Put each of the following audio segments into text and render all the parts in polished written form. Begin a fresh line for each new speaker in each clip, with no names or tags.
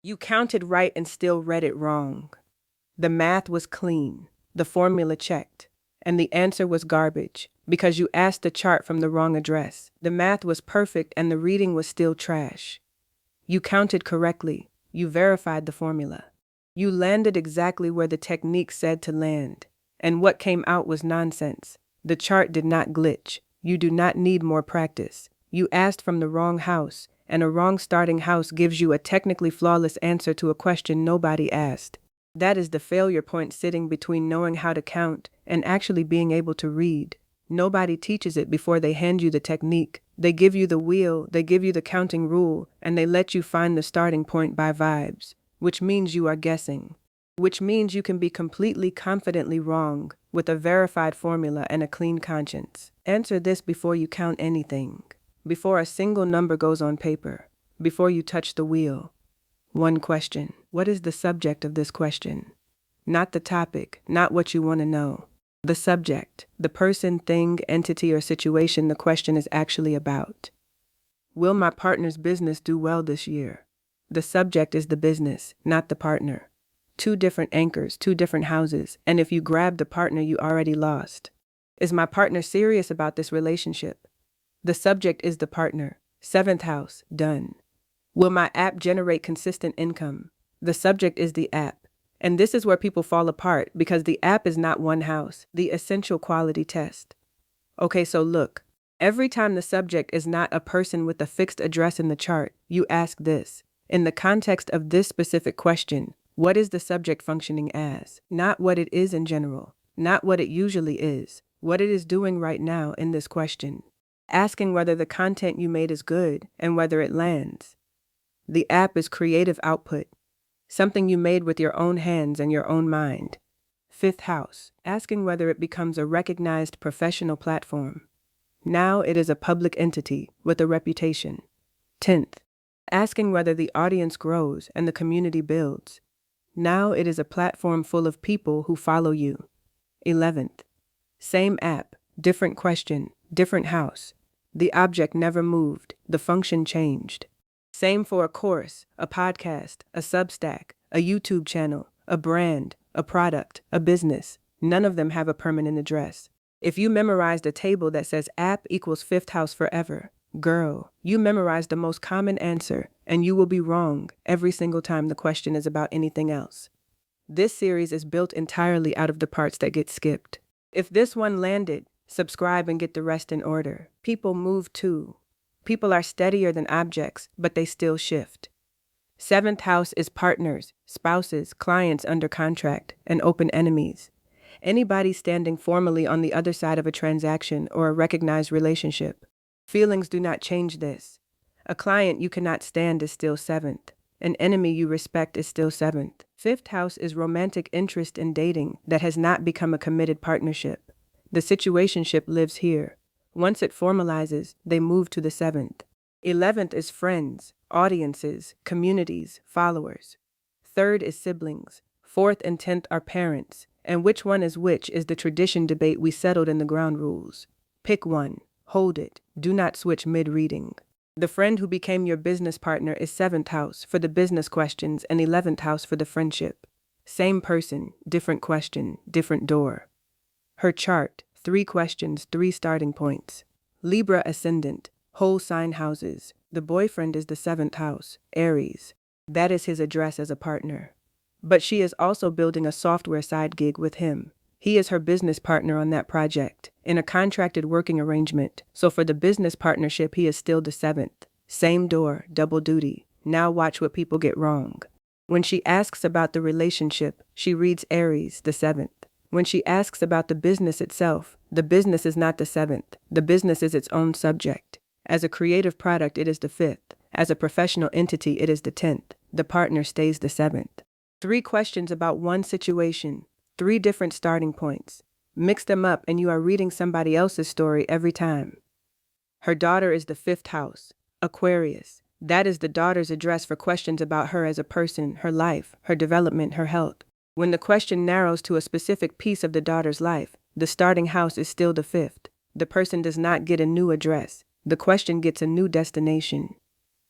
You counted right and still read it wrong. The math was clean, the formula checked, and the answer was garbage because you asked the chart from the wrong address. The math was perfect and the reading was still trash. You counted correctly. You verified the formula. You landed exactly where the technique said to land. And what came out was nonsense. The chart did not glitch. You do not need more practice. You asked from the wrong house, and a wrong starting house gives you a technically flawless answer to a question nobody asked. That is the failure point sitting between knowing how to count and actually being able to read. Nobody teaches it before they hand you the technique. They give you the wheel, they give you the counting rule, and they let you find the starting point by vibes, which means you are guessing. Which means you can be completely confidently wrong with a verified formula and a clean conscience. Answer this before you count anything, before a single number goes on paper, before you touch the wheel. One question. What is the subject of this question? Not the topic, not what you want to know. The subject, the person, thing, entity, or situation the question is actually about. Will my partner's business do well this year? The subject is the business, not the partner. Two different anchors, two different houses, and if you grab the partner, you already lost. Is my partner serious about this relationship? The subject is the partner. Seventh house, done. Will my app generate consistent income? The subject is the app. And this is where people fall apart because the app is not one house, the essential quality test. Okay, so look, every time the subject is not a person with a fixed address in the chart, you ask this. In the context of this specific question, what is the subject functioning as? Not what it is in general, not what it usually is, what it is doing right now in this question. Asking whether the content you made is good and whether it lands. The app is creative output. Something you made with your own hands and your own mind. Fifth house, asking whether it becomes a recognized professional platform. Now it is a public entity with a reputation. 10th, asking whether the audience grows and the community builds. Now it is a platform full of people who follow you. 11th, same app, different question, different house. The object never moved, the function changed. Same for a course, a podcast, a Substack, a YouTube channel, a brand, a product, a business. None of them have a permanent address. If you memorized a table that says app equals fifth house forever, girl, you memorized the most common answer, and you will be wrong every single time the question is about anything else. This series is built entirely out of the parts that get skipped. If this one landed, subscribe and get the rest in order. People move too. People are steadier than objects, but they still shift. Seventh house is partners, spouses, clients under contract, and open enemies. Anybody standing formally on the other side of a transaction or a recognized relationship. Feelings do not change this. A client you cannot stand is still seventh. An enemy you respect is still seventh. Fifth house is romantic interest in dating that has not become a committed partnership. The situationship lives here. Once it formalizes, they move to the seventh. 11th is friends, audiences, communities, followers. 3rd is siblings. 4th and 10th are parents. And which one is which is the tradition debate we settled in the ground rules. Pick one. Hold it. Do not switch mid-reading. The friend who became your business partner is 7th house for the business questions and 11th house for the friendship. Same person, different question, different door. Her chart. 3 questions, 3 starting points. Libra ascendant, whole sign houses. The boyfriend is the 7th house, Aries. That is his address as a partner. But she is also building a software side gig with him. He is her business partner on that project, in a contracted working arrangement. So for the business partnership, he is still the 7th. Same door, double duty. Now watch what people get wrong. When she asks about the relationship, she reads Aries, the 7th. When she asks about the business itself, the business is not the 7th. The business is its own subject. As a creative product, it is the 5th. As a professional entity, it is the 10th. The partner stays the 7th. 3 questions about one situation, 3 different starting points. Mix them up and you are reading somebody else's story every time. Her daughter is the 5th house, Aquarius. That is the daughter's address for questions about her as a person, her life, her development, her health. When the question narrows to a specific piece of the daughter's life, the starting house is still the 5th. The person does not get a new address. The question gets a new destination.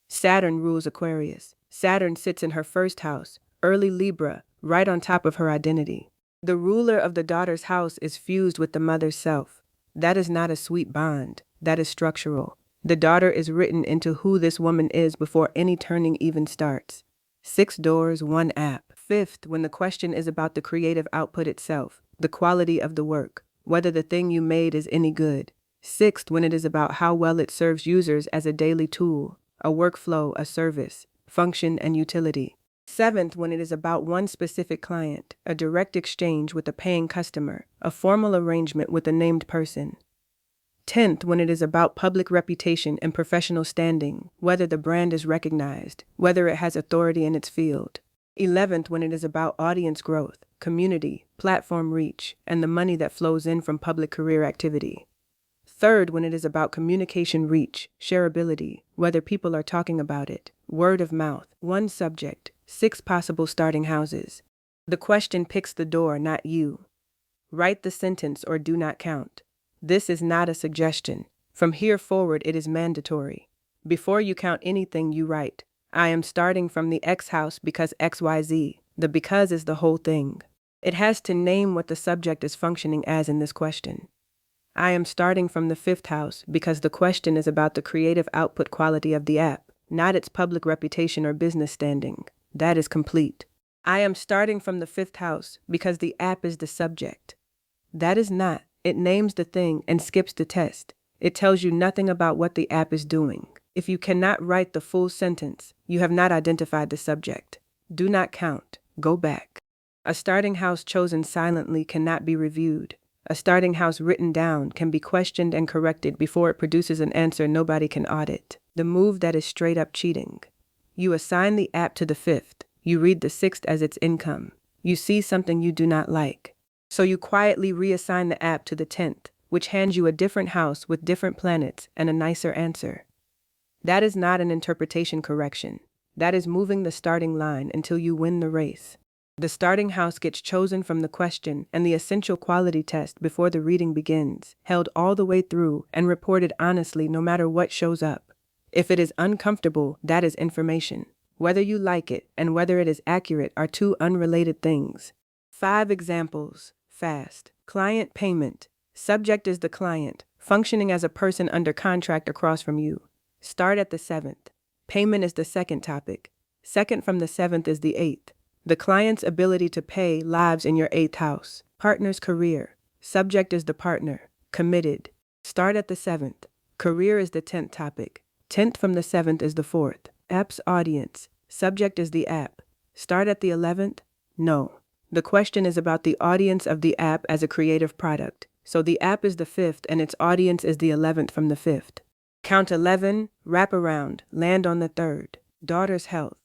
Saturn rules Aquarius. Saturn sits in her first house, early Libra, right on top of her identity. The ruler of the daughter's house is fused with the mother's self. That is not a sweet bond, that is structural. The daughter is written into who this woman is before any turning even starts. 6 doors, 1 app. Fifth, when the question is about the creative output itself, the quality of the work, whether the thing you made is any good. Sixth, when it is about how well it serves users as a daily tool, a workflow, a service, function, and utility. Seventh, when it is about one specific client, a direct exchange with a paying customer, a formal arrangement with a named person. 10th, when it is about public reputation and professional standing, whether the brand is recognized, whether it has authority in its field. 11th, when it is about audience growth, community, platform reach, and the money that flows in from public career activity. 3rd, when it is about communication reach, shareability, whether people are talking about it, word of mouth, one subject, 6 possible starting houses. The question picks the door, not you. Write the sentence or do not count. This is not a suggestion. From here forward, it is mandatory. Before you count anything, you write, I am starting from the X house because XYZ. The because is the whole thing. It has to name what the subject is functioning as in this question. I am starting from the 5th house because the question is about the creative output quality of the app, not its public reputation or business standing. That is complete. I am starting from the 5th house because the app is the subject. That is not. It names the thing and skips the test. It tells you nothing about what the app is doing. If you cannot write the full sentence, you have not identified the subject. Do not count. Go back. A starting house chosen silently cannot be reviewed. A starting house written down can be questioned and corrected before it produces an answer nobody can audit. The move that is straight up cheating. You assign the app to the 5th. You read the 6th as its income. You see something you do not like. So you quietly reassign the app to the 10th, which hands you a different house with different planets and a nicer answer. That is not an interpretation correction. That is moving the starting line until you win the race. The starting house gets chosen from the question and the essential quality test before the reading begins, held all the way through and reported honestly no matter what shows up. If it is uncomfortable, that is information. Whether you like it and whether it is accurate are 2 unrelated things. 5 examples. Fast. Client payment. Subject is the client, functioning as a person under contract across from you. Start at the 7th. Payment is the 2nd topic. Second from the 7th is the 8th. The client's ability to pay lives in your 8th house. Partner's career. Subject is the partner. Committed. Start at the 7th. Career is the 10th topic. 10th from the 7th is the 4th. App's audience. Subject is the app. Start at the 11th? No. The question is about the audience of the app as a creative product. So the app is the 5th and its audience is the 11th from the 5th. Count 11, wrap around, land on the 3rd. Daughter's health.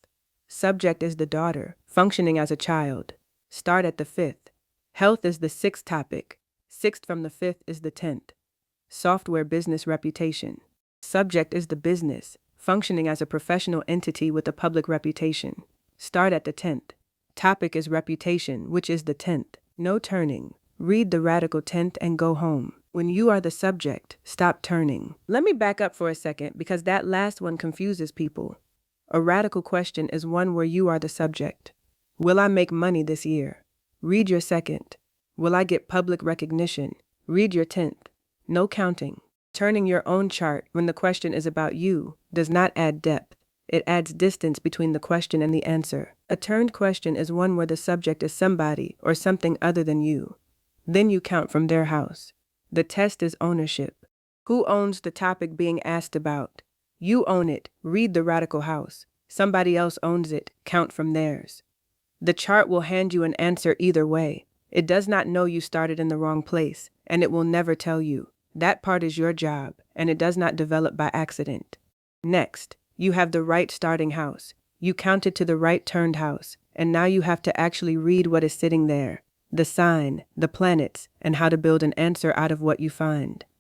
Subject is the daughter, functioning as a child. Start at the 5th. Health is the 6th topic. 6th from the 5th is the 10th. Software business reputation. Subject is the business, functioning as a professional entity with a public reputation. Start at the 10th. Topic is reputation, which is the 10th. No turning. Read the radical 10th and go home. When you are the subject, stop turning. Let me back up for a second because that last one confuses people. A radical question is one where you are the subject. Will I make money this year? Read your 2nd. Will I get public recognition? Read your 10th. No counting. Turning your own chart when the question is about you does not add depth. It adds distance between the question and the answer. A turned question is one where the subject is somebody or something other than you. Then you count from their house. The test is ownership. Who owns the topic being asked about? You own it. Read the radical house. Somebody else owns it. Count from theirs. The chart will hand you an answer either way. It does not know you started in the wrong place, and it will never tell you. That part is your job, and it does not develop by accident. Next, you have the right starting house. You counted to the right turned house, and now you have to actually read what is sitting there. The sign, the planets, and how to build an answer out of what you find.